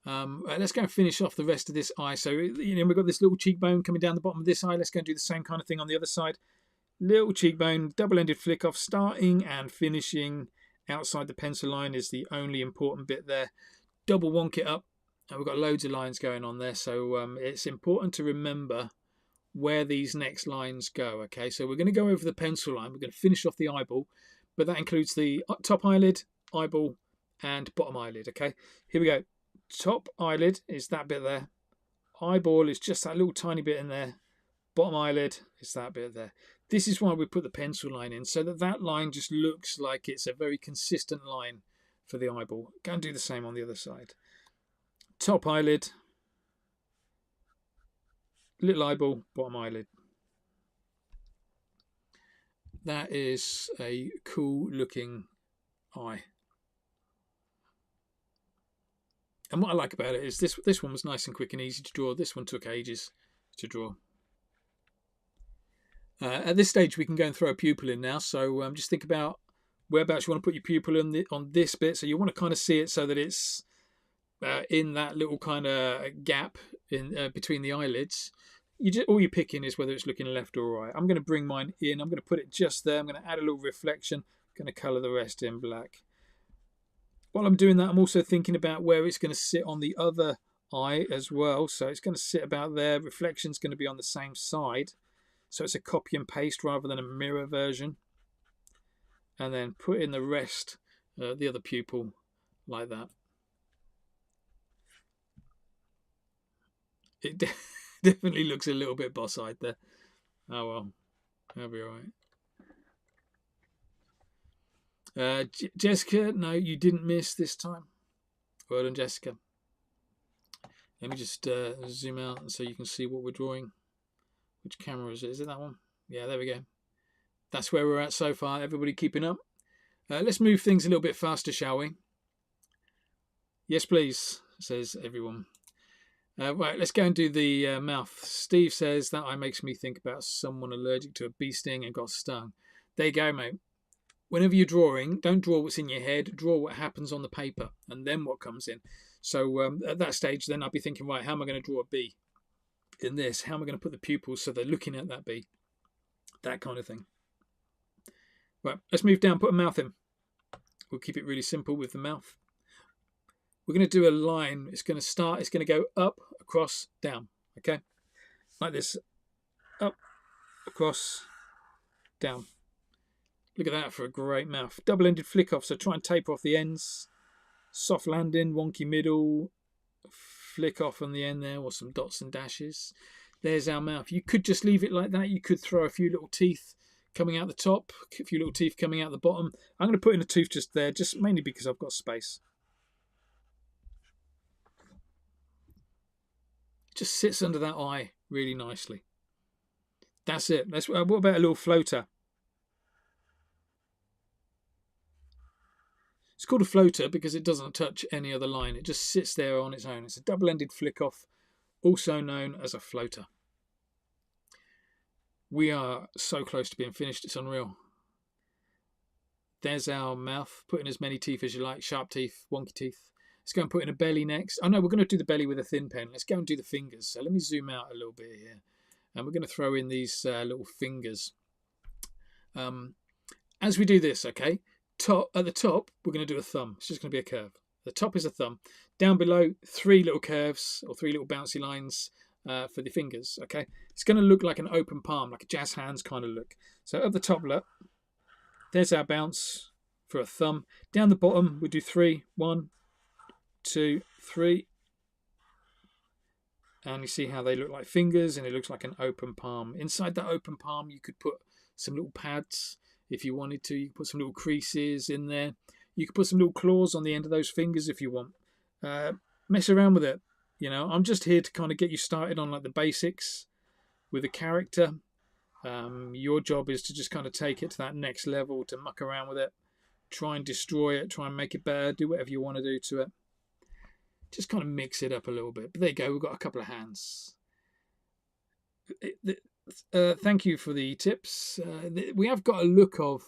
Let's go and finish off the rest of this eye. So, we've got this little cheekbone coming down the bottom of this eye. Let's go and do the same kind of thing on the other side. Little cheekbone, double-ended flick off, starting and finishing outside the pencil line is the only important bit there. Double wonk it up. We've got loads of lines going on there, so it's important to remember where these next lines go. Okay, so we're going to go over the pencil line. We're going to finish off the eyeball, but that includes the top eyelid, eyeball, and bottom eyelid. Okay, here we go. Top eyelid is that bit there. Eyeball is just that little tiny bit in there. Bottom eyelid is that bit there. This is why we put the pencil line in, so that line just looks like it's a very consistent line for the eyeball. Go and do the same on the other side. Top eyelid, little eyeball, bottom eyelid. That is a cool looking eye. And what I like about it is this one was nice and quick and easy to draw. This one took ages to draw. At this stage, we can go and throw a pupil in now. So just think about whereabouts you want to put your pupil on this bit. So you want to kind of see it so that it's in that little kind of gap in between the eyelids. All you're picking is whether it's looking left or right. I'm going to bring mine in. I'm going to put it just there. I'm going to add a little reflection. I'm going to colour the rest in black. While I'm doing that, I'm also thinking about where it's going to sit on the other eye as well. So it's going to sit about there. Reflection's going to be on the same side. So it's a copy and paste rather than a mirror version. And then put in the rest, the other pupil, like that. It definitely looks a little bit boss-eyed there. Oh well, that'll be all right. Jessica, no, you didn't miss this time. Well done, Jessica. Let me just zoom out so you can see what we're drawing. Which camera is it? Is it that one? Yeah, there we go. That's where we're at so far. Everybody keeping up? Let's move things a little bit faster, shall we? Yes, please, says everyone. Right, let's go and do the mouth. Steve says that eye makes me think about someone allergic to a bee sting and got stung. There you go, mate. Whenever you're drawing, don't draw what's in your head. Draw what happens on the paper and then what comes in. So at that stage, then I'll be thinking, right, how am I going to draw a bee in this? How am I going to put the pupils so they're looking at that bee? That kind of thing. Right, let's move down, put a mouth in. We'll keep it really simple with the mouth. We're going to do a line. It's going to start, it's going to go up, across, down. Okay? Like this. Up, across, down. Look at that for a great mouth. Double-ended flick off, so try and taper off the ends. Soft landing, wonky middle, flick off on the end there, or some dots and dashes. There's our mouth. You could just leave it like that. You could throw a few little teeth coming out the top, a few little teeth coming out the bottom. I'm going to put in a tooth just there, just mainly because I've got space. Just sits under that eye really nicely. That's it. What about a little floater? It's called a floater because it doesn't touch any other line. It just sits there on its own. It's a double-ended flick off, also known as a floater. We are so close to being finished, it's unreal. There's our mouth. Put in as many teeth as you like. Sharp teeth, wonky teeth. Let's go and put in a belly next. Oh no, we're going to do the belly with a thin pen. Let's go and do the fingers. So let me zoom out a little bit here. And we're going to throw in these little fingers. As we do this, okay, at the top, we're going to do a thumb. It's just going to be a curve. The top is a thumb. Down below, 3 little curves or 3 little bouncy lines for the fingers, okay? It's going to look like an open palm, like a jazz hands kind of look. So at the top, look, there's our bounce for a thumb. Down the bottom, we'll do 3. 1, 2, 3. And you see how they look like fingers, and it looks like an open palm. Inside that open palm, you could put some little pads if you wanted to. You could put some little creases in there. You could put some little claws on the end of those fingers if you want. Mess around with it. You know, I'm just here to kind of get you started on like the basics with a character. Your job is to just kind of take it to that next level, to muck around with it, try and destroy it, try and make it better, do whatever you want to do to it. Just kind of mix it up a little bit. But there you go, we've got a couple of hands. Thank you for the tips. We have got a look of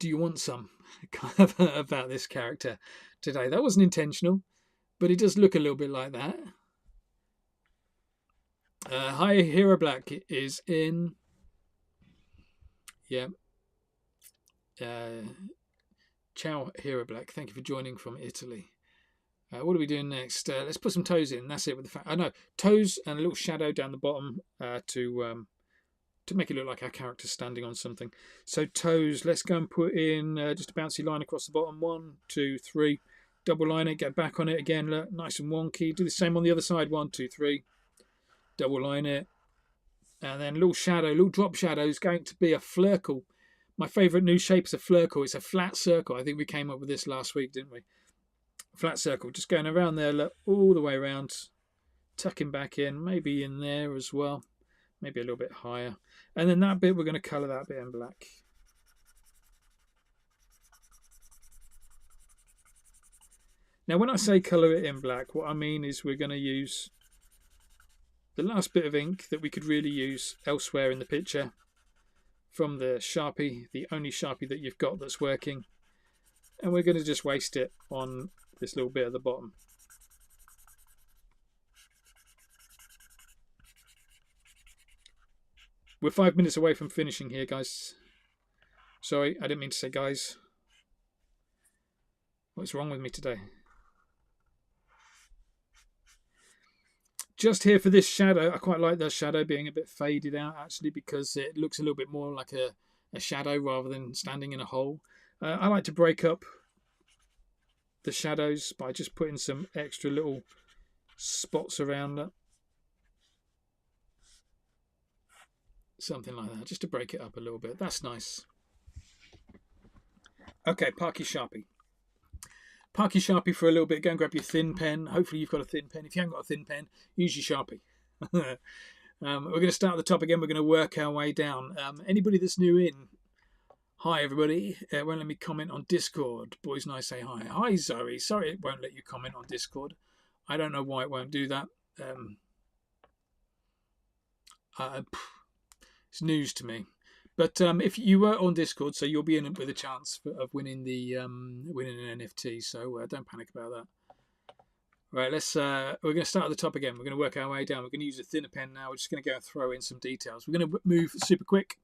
do you want some kind of about this character today. That wasn't intentional. but it does look a little bit like that. Hi, Hero Black is in. Yeah. Ciao, Hero Black. Thank you for joining from Italy. What are we doing next? Let's put some toes in. That's it with the fact. I know toes and a little shadow down the bottom to make it look like our character's standing on something. So toes. Let's go and put in just a bouncy line across the bottom. 1, 2, 3. Double line it. Get back on it again. Look, nice and wonky. Do the same on the other side. 1, 2, 3. Double line it, and then little shadow, little drop shadow is going to be a flurkle. My favourite new shape is a flurkle. It's a flat circle. I think we came up with this last week, didn't we? Flat circle, just going around there, look, all the way around, tucking back in, maybe in there as well, maybe a little bit higher. And then that bit, we're going to colour that bit in black. Now, when I say colour it in black, what I mean is we're going to use the last bit of ink that we could really use elsewhere in the picture from the Sharpie, the only Sharpie that you've got that's working. And we're going to just waste it on this little bit at the bottom. We're 5 minutes away from finishing here, guys. Sorry, I didn't mean to say guys. What's wrong with me today? Just here for this shadow. I quite like the shadow being a bit faded out, actually, because it looks a little bit more like a shadow rather than standing in a hole. I like to break up the shadows by just putting some extra little spots around it. Something like that, just to break it up a little bit. That's nice. Okay, park your Sharpie. Park your Sharpie for a little bit. Go and grab your thin pen. Hopefully you've got a thin pen. If you haven't got a thin pen, use your Sharpie. We're going to start at the top again. We're going to work our way down. Anybody that's new in, hi everybody. It won't let me comment on Discord. Boys Nice say hi. Hi Zoe. Sorry it won't let you comment on Discord. I don't know why it won't do that. It's news to me. But if you were on Discord, so you'll be in with a chance of winning the winning an NFT. So don't panic about that. Right, let's. We're going to start at the top again. We're going to work our way down. We're going to use a thinner pen now. We're just going to go and throw in some details. We're going to move super quick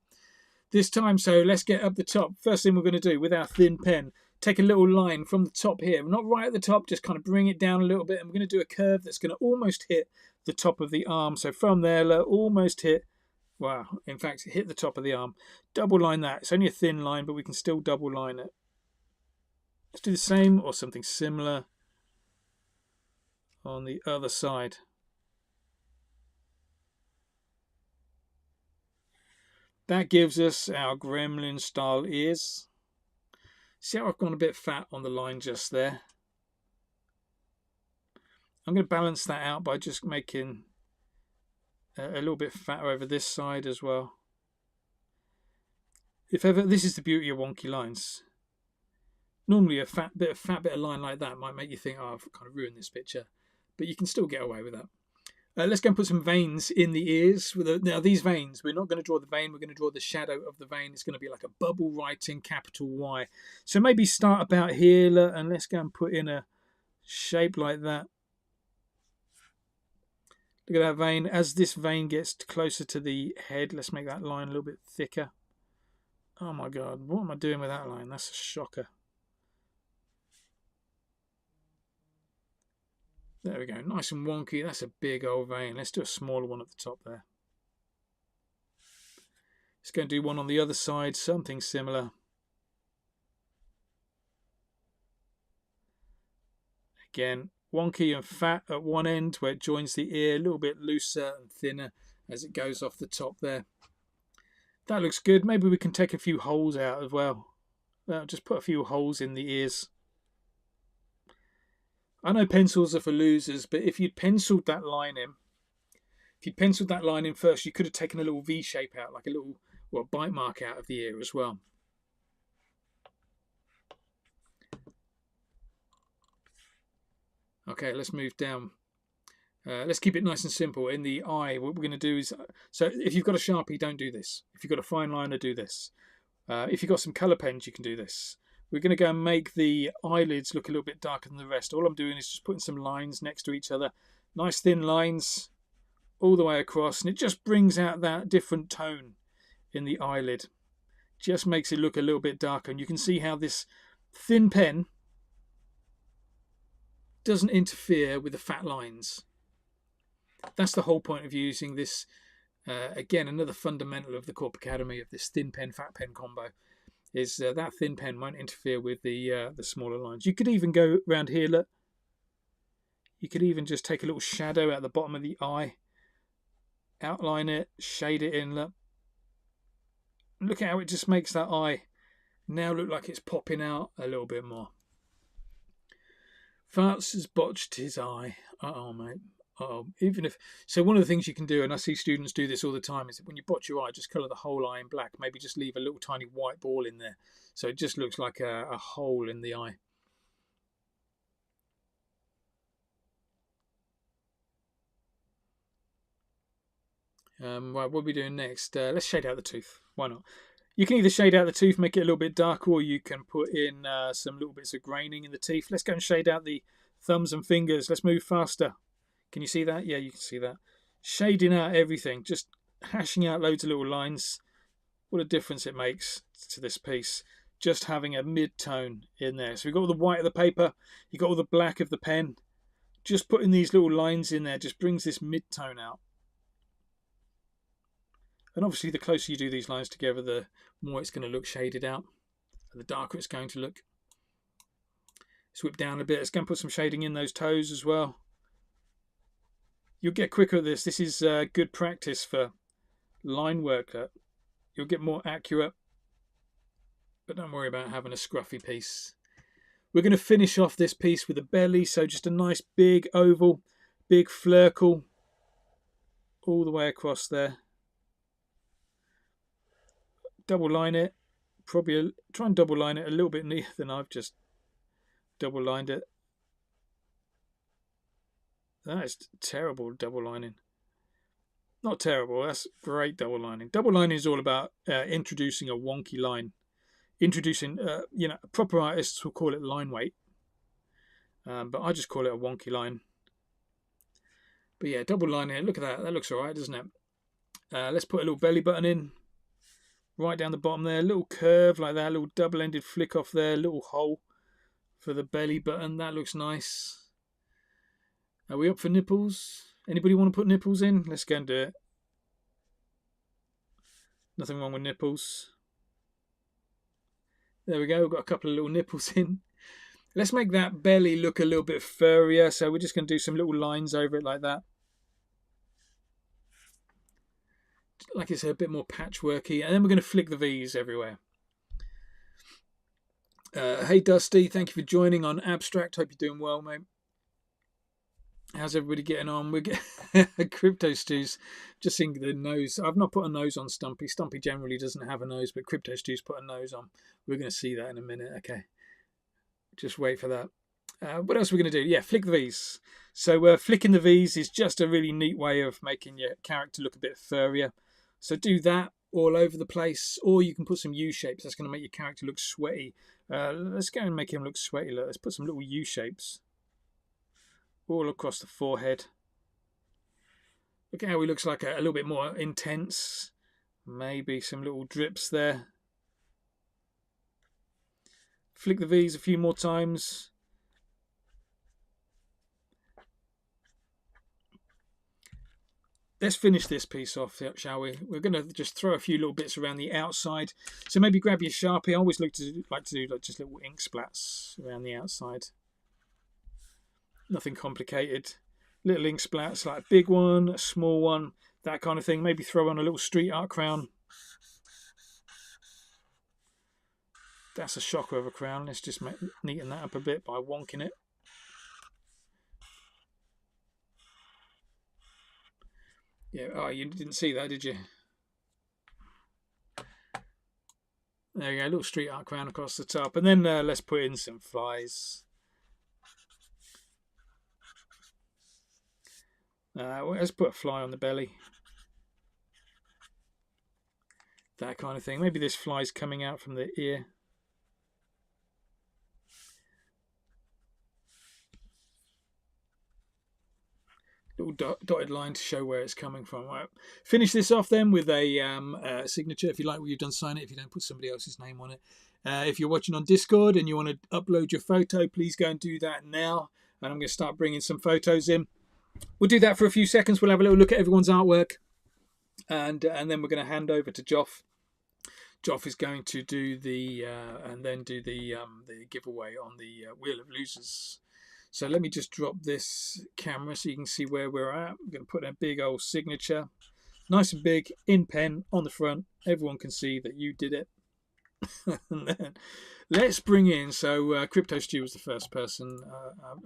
this time. So let's get up the top. First thing we're going to do with our thin pen, take a little line from the top here, not right at the top, just kind of bring it down a little bit, and we're going to do a curve that's going to almost hit the top of the arm. So from there, almost hit. Wow, in fact, hit the top of the arm. Double line that. It's only a thin line, but we can still double line it. Let's do the same or something similar on the other side. That gives us our gremlin style ears. See how I've gone a bit fat on the line just there? I'm going to balance that out by just making a little bit fatter over this side as well. If ever, this is the beauty of wonky lines. Normally a fat bit of line like that might make you think, oh, I've kind of ruined this picture, but you can still get away with that. Let's go and put some veins in the ears. Now these veins, we're not going to draw the vein, we're going to draw the shadow of the vein. It's going to be like a bubble writing capital Y. So maybe start about here and let's go and put in a shape like that. Look at that vein. As this vein gets closer to the head, let's make that line a little bit thicker. Oh my God, what am I doing with that line? That's a shocker. There we go, nice and wonky. That's a big old vein. Let's do a smaller one at the top there. Let's go and do one on the other side, something similar. Again, wonky and fat at one end where it joins the ear, a little bit looser and thinner as it goes off the top there. That looks good. Maybe we can take a few holes out as well. Just put a few holes in the ears. I know pencils are for losers, but if you'd penciled that line in, first, you could have taken a little V shape out, like a little bite mark out of the ear as well. Okay, let's move down. Let's keep it nice and simple. In the eye, what we're going to do is, so if you've got a Sharpie, don't do this. If you've got a fine liner, do this. If you've got some colour pens, you can do this. we're going to go and make the eyelids look a little bit darker than the rest. All I'm doing is just putting some lines next to each other. Nice thin lines all the way across. And it just brings out that different tone in the eyelid. Just makes it look a little bit darker. And you can see how this thin pen doesn't interfere with the fat lines. That's the whole point of using this. Again, another fundamental of the Korp Academy, of this thin pen, fat pen combo, is that thin pen won't interfere with the smaller lines. You could even go around here, look. You could even just take a little shadow at the bottom of the eye, outline it, shade it in, look. Look at how it just makes that eye now look like it's popping out a little bit more. Farts has botched his eye. Uh-oh, mate. Even if so, one of the things you can do, and I see students do this all the time, is that when you botch your eye, just colour the whole eye in black. Maybe just leave a little tiny white ball in there, so it just looks like a hole in the eye. Right, what are we doing next? Let's shade out the tooth. Why not? You can either shade out the tooth, make it a little bit darker, or you can put in some little bits of graining in the teeth. Let's go and shade out the thumbs and fingers. Let's move faster. Can you see that? Yeah, you can see that. Shading out everything, just hashing out loads of little lines. What a difference it makes to this piece. Just having a mid-tone in there. So we've got all the white of the paper, you've got all the black of the pen. Just putting these little lines in there just brings this mid-tone out. And obviously the closer you do these lines together, the more it's going to look shaded out, and the darker it's going to look. Let's whip down a bit. Let's go and put some shading in those toes as well. You'll get quicker at this. This is good practice for line work. You'll get more accurate, but don't worry about having a scruffy piece. We're going to finish off this piece with a belly, so just a nice big oval, big flircle all the way across there. Double line it. Probably try and double line it a little bit neater than I've just double lined it. That is terrible double lining. Not terrible, that's great double lining. Double lining is all about introducing a wonky line. Introducing, proper artists will call it line weight. But I just call it a wonky line. But yeah, double lining it, look at that. That looks alright, doesn't it? Let's put a little belly button in. Right down the bottom there, a little curve like that, a little double-ended flick off there, a little hole for the belly button. That looks nice. Are we up for nipples? Anybody want to put nipples in? Let's go and do it. Nothing wrong with nipples. There we go. We've got a couple of little nipples in. Let's make that belly look a little bit furrier. So we're just going to do some little lines over it like that. Like it's a bit more patchworky. And then we're going to flick the V's everywhere. Hey Dusty, thank you for joining on Abstract. Hope you're doing well, mate. How's everybody getting on? We're Crypto Stew's just seeing the nose. I've not put a nose on Stumpy. Stumpy generally doesn't have a nose, but Crypto Stew's put a nose on. We're going to see that in a minute. Okay, just wait for that. What else are we going to do? Yeah, flick the V's. So flicking the V's is just a really neat way of making your character look a bit furrier. So do that all over the place, or you can put some U shapes. That's going to make your character look sweaty. Let's go and make him look sweaty. Let's put some little U shapes all across the forehead. Look at how he looks like a little bit more intense. Maybe some little drips there. Flick the V's a few more times. Let's finish this piece off, shall we? We're going to just throw a few little bits around the outside. So maybe grab your Sharpie. I always like to do just little ink splats around the outside. Nothing complicated. Little ink splats, like a big one, a small one, that kind of thing. Maybe throw on a little street art crown. That's a shocker of a crown. Let's just neaten that up a bit by wonking it. Yeah, oh, you didn't see that, did you? There you go, a little street art crown across the top. And then let's put in some flies. Let's put a fly on the belly. That kind of thing. Maybe this fly's coming out from the ear. little dotted line to show where it's coming from. Right. Finish this off then with a signature. If you like what you've done, sign it. If you don't, put somebody else's name on it. If you're watching on Discord and you want to upload your photo, please go and do that now. And I'm going to start bringing some photos in. We'll do that for a few seconds. We'll have a little look at everyone's artwork, and then we're going to hand over to Joff. Joff is going to do the giveaway on the Wheel of Losers. So let me just drop this camera so you can see where we're at. I'm going to put a big old signature, nice and big, in pen on the front. Everyone can see that you did it. And then let's bring in. So Crypto Stew was the first person.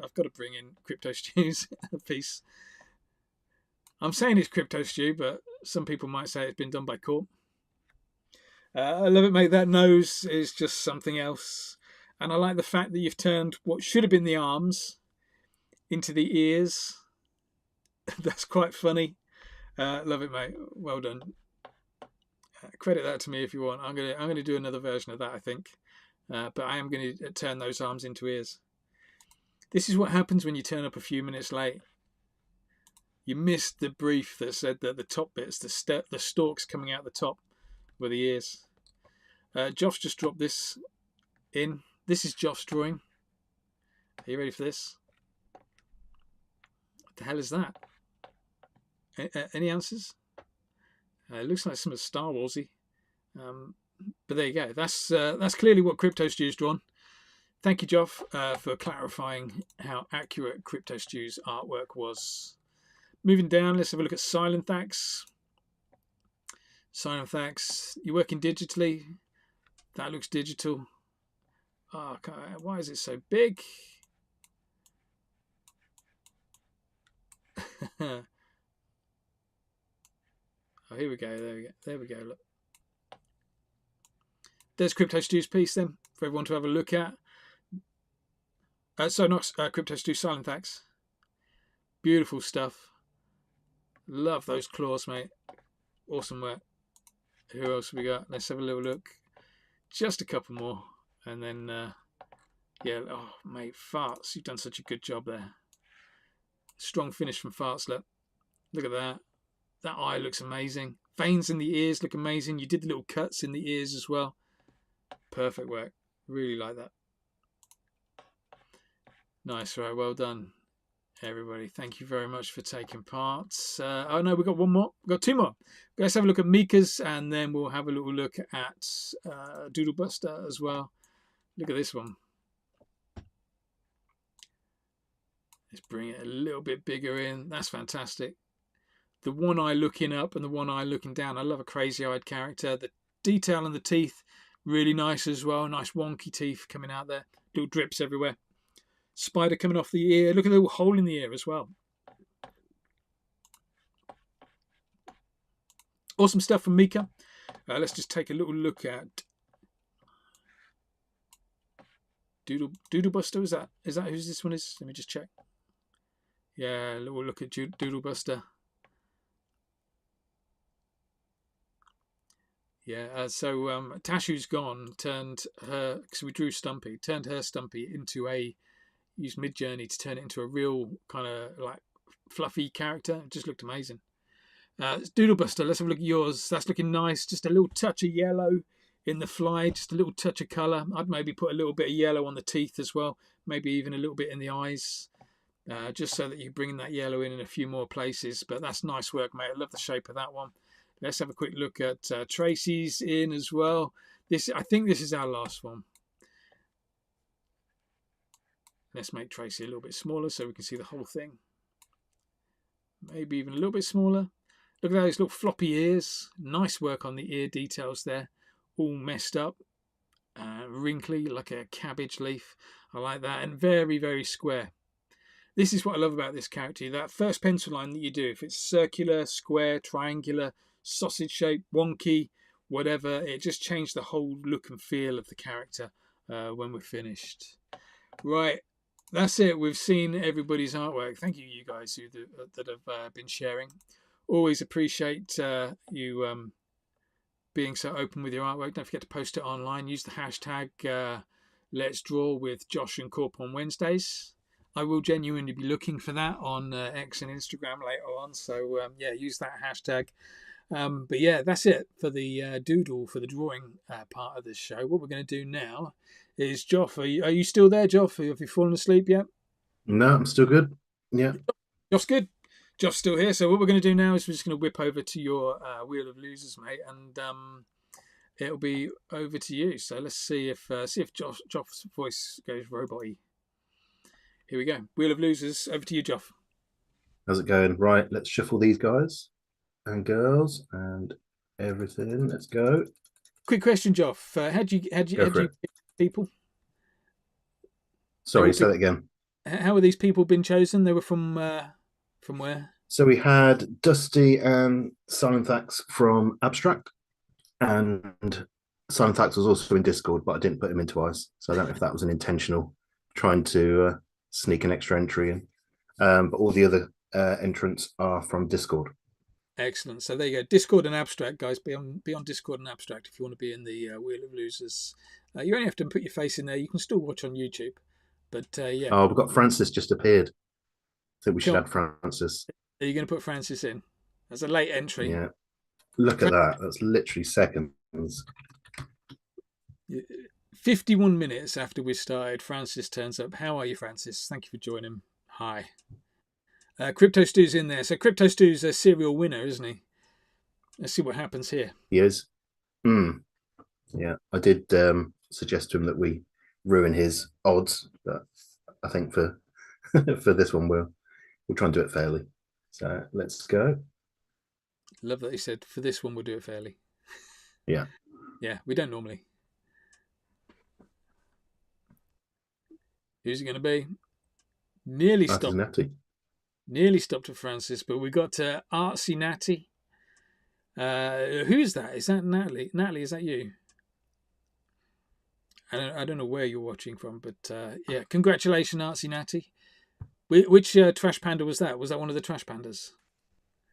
I've got to bring in Crypto Stew's piece. I'm saying it's Crypto Stew, but some people might say it's been done by Korp. I love it, mate. That nose is just something else. And I like the fact that you've turned what should have been the arms into the ears. That's quite funny. Love it, mate. Well done. Credit that to me if you want. I'm gonna do another version of that, I think. But I am going to turn those arms into ears. This is what happens when you turn up a few minutes late. You missed the brief that said that the top bits, the stalks coming out the top, were the ears. Joff's just dropped this in. This is Joff's drawing. Are you ready for this? What the hell is that? Any answers? It looks like some of Star Warsy. But there you go. That's clearly what Crypto Stew's drawn. Thank you, Joff, for clarifying how accurate Crypto Stew's artwork was. Moving down, let's have a look at Silenthax. Silenthax, you're working digitally. That looks digital. Oh, why is it so big? Oh, here we go. There we go. Look. There's Crypto Stew's piece then for everyone to have a look at. So not Crypto Stew, Silenthax. Beautiful stuff. Love those claws, mate. Awesome work. Who else have we got? Let's have a little look. Just a couple more. And then, yeah, oh, mate, Farts. You've done such a good job there. Strong finish from Farts. Look at that. That eye looks amazing. Veins in the ears look amazing. You did the little cuts in the ears as well. Perfect work. Really like that. Nice, right? Well done, everybody. Thank you very much for taking part. Oh no, we've got one more. We've got two more. Let's have a look at Mika's, and then we'll have a little look at Doodle Buster as well. Look at this one. Let's bring it a little bit bigger in. That's fantastic. The one eye looking up and the one eye looking down. I love a crazy-eyed character. The detail on the teeth, really nice as well. Nice wonky teeth coming out there. Little drips everywhere. Spider coming off the ear. Look at the little hole in the ear as well. Awesome stuff from Mika. Let's just take a little look at Doodle Buster. Is that whose this one is? Let me just check. Yeah, a little look at Doodle Buster. Yeah, so Tashu's gone, turned her, because we drew Stumpy, turned her Stumpy into used Midjourney to turn it into a real kind of like fluffy character. It just looked amazing. Doodle Buster, let's have a look at yours. That's looking nice. Just a little touch of yellow in the fly, just a little touch of colour. I'd maybe put a little bit of yellow on the teeth as well, maybe even a little bit in the eyes, just so that you bring that yellow in a few more places. But that's nice work, mate. I love the shape of that one. Let's have a quick look at Tracy's in as well. I think this is our last one. Let's make Tracy a little bit smaller so we can see the whole thing. Maybe even a little bit smaller. Look at those little floppy ears. Nice work on the ear details there. All messed up. Wrinkly like a cabbage leaf. I like that. And very, very square. This is what I love about this character. That first pencil line that you do, if it's circular, square, triangular, sausage shape, wonky, whatever, it just changed the whole look and feel of the character when we're finished. Right. That's it. We've seen everybody's artwork. Thank you, you guys that have been sharing. Always appreciate you being so open with your artwork. Don't forget to post it online. Use the hashtag Let's Draw with Josh and Korp on Wednesdays. I will genuinely be looking for that on X and Instagram later on. So yeah, use that hashtag. But yeah, that's it for the doodle for the drawing part of this show. What we're going to do now is Joff. Are you still there, Joff? Have you fallen asleep yet? No, I'm still good. Yeah. Joff's good. Joff's still here. So what we're going to do now is we're just going to whip over to your Wheel of Losers, mate, and it'll be over to you. So let's see if Joff's voice goes robot-y. Here we go. Wheel of Losers. Over to you, Joff. How's it going? Right, let's shuffle these guys and girls and everything. Let's go. Quick question, Joff. Had Go for you it. people? Sorry, say that again. How were these people been chosen? They were from where? So we had Dusty and Silent Thax from Abstract, and Silent Thax was also in Discord, but I didn't put him in twice. So I don't know if that was an intentional trying to sneak an extra entry in. But all the other entrants are from Discord. Excellent. So there you go. Discord and Abstract, guys. Be on Discord and Abstract if you want to be in the Wheel of Losers. You only have to put your face in there. You can still watch on YouTube. But yeah. Oh, we've got Francis just appeared. I think we should add Francis. Are you going to put Francis in? That's a late entry. Yeah. Look at that. That's literally seconds. 51 minutes after we started, Francis turns up. How are you, Francis? Thank you for joining. Hi. Crypto Stew's in there. So Crypto Stew's a serial winner, isn't he? Let's see what happens here. He is. Yeah, I did suggest to him that we ruin his odds, but I think for for this one we'll try and do it fairly. So let's go. Love that he said for this one we'll do it fairly. Yeah. Yeah, we don't normally. Who's it going to be? Nearly stopped. Nearly stopped at Francis, but we got to Artsy Natty. Who is that? Is that Natalie? Natalie, is that you? I don't know where you're watching from, but yeah, congratulations, Artsy Natty. Which Trash Panda was that? Was that one of the Trash Pandas?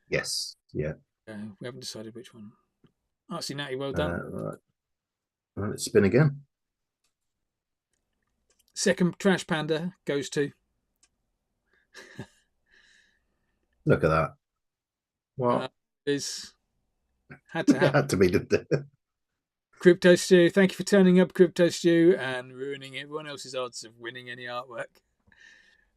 Yes. Yeah. We haven't decided which one. Artsy Natty, well done. Right. Well, let's spin again. Second Trash Panda goes to. Look at that. What? Had to happen. Had to be the Crypto Stew, thank you for turning up, Crypto Stew, and ruining everyone else's odds of winning any artwork.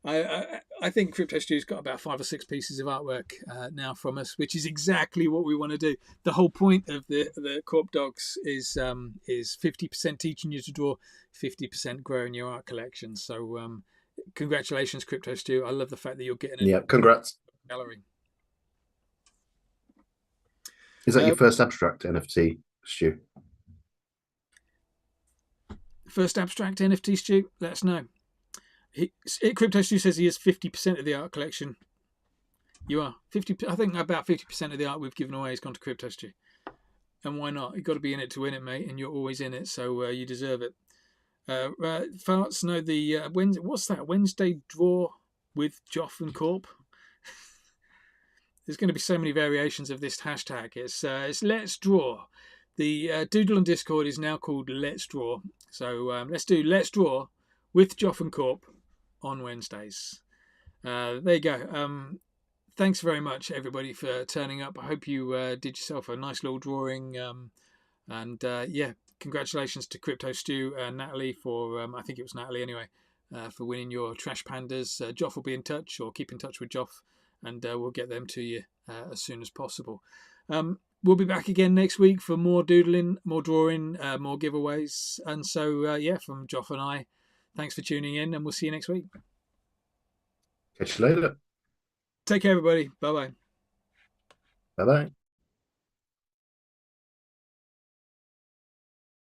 I think Crypto Stew's got about 5 or 6 pieces of artwork now from us, which is exactly what we want to do. The whole point of the Korp Dogs is 50% teaching you to draw, 50% growing your art collection. So congratulations, Crypto Stew. I love the fact that you're getting a congrats gallery. Is that your first abstract NFT, Stu? First abstract NFT, Stu? Let us know. Crypto Stu says he has 50% of the art collection. You are 50. I think about 50% of the art we've given away has gone to Crypto Stu. And why not? You've got to be in it to win it, mate. And you're always in it, so you deserve it. Farts know the what's that Wednesday draw with Joff and Korp? There's going to be so many variations of this hashtag. It's Let's Draw. The Doodle on Discord is now called Let's Draw. So let's do Let's Draw with Joff and Korp on Wednesdays. There you go. Thanks very much, everybody, for turning up. I hope you did yourself a nice little drawing. And yeah, congratulations to Crypto Stew and Natalie for, I think it was Natalie anyway, for winning your Trash Pandas. Joff will be in touch, or keep in touch with Joff, and we'll get them to you as soon as possible. We'll be back again next week for more doodling, more drawing, more giveaways. And so, yeah, from Joff and I, thanks for tuning in, and we'll see you next week. Catch you later. Take care, everybody. Bye-bye. Bye-bye.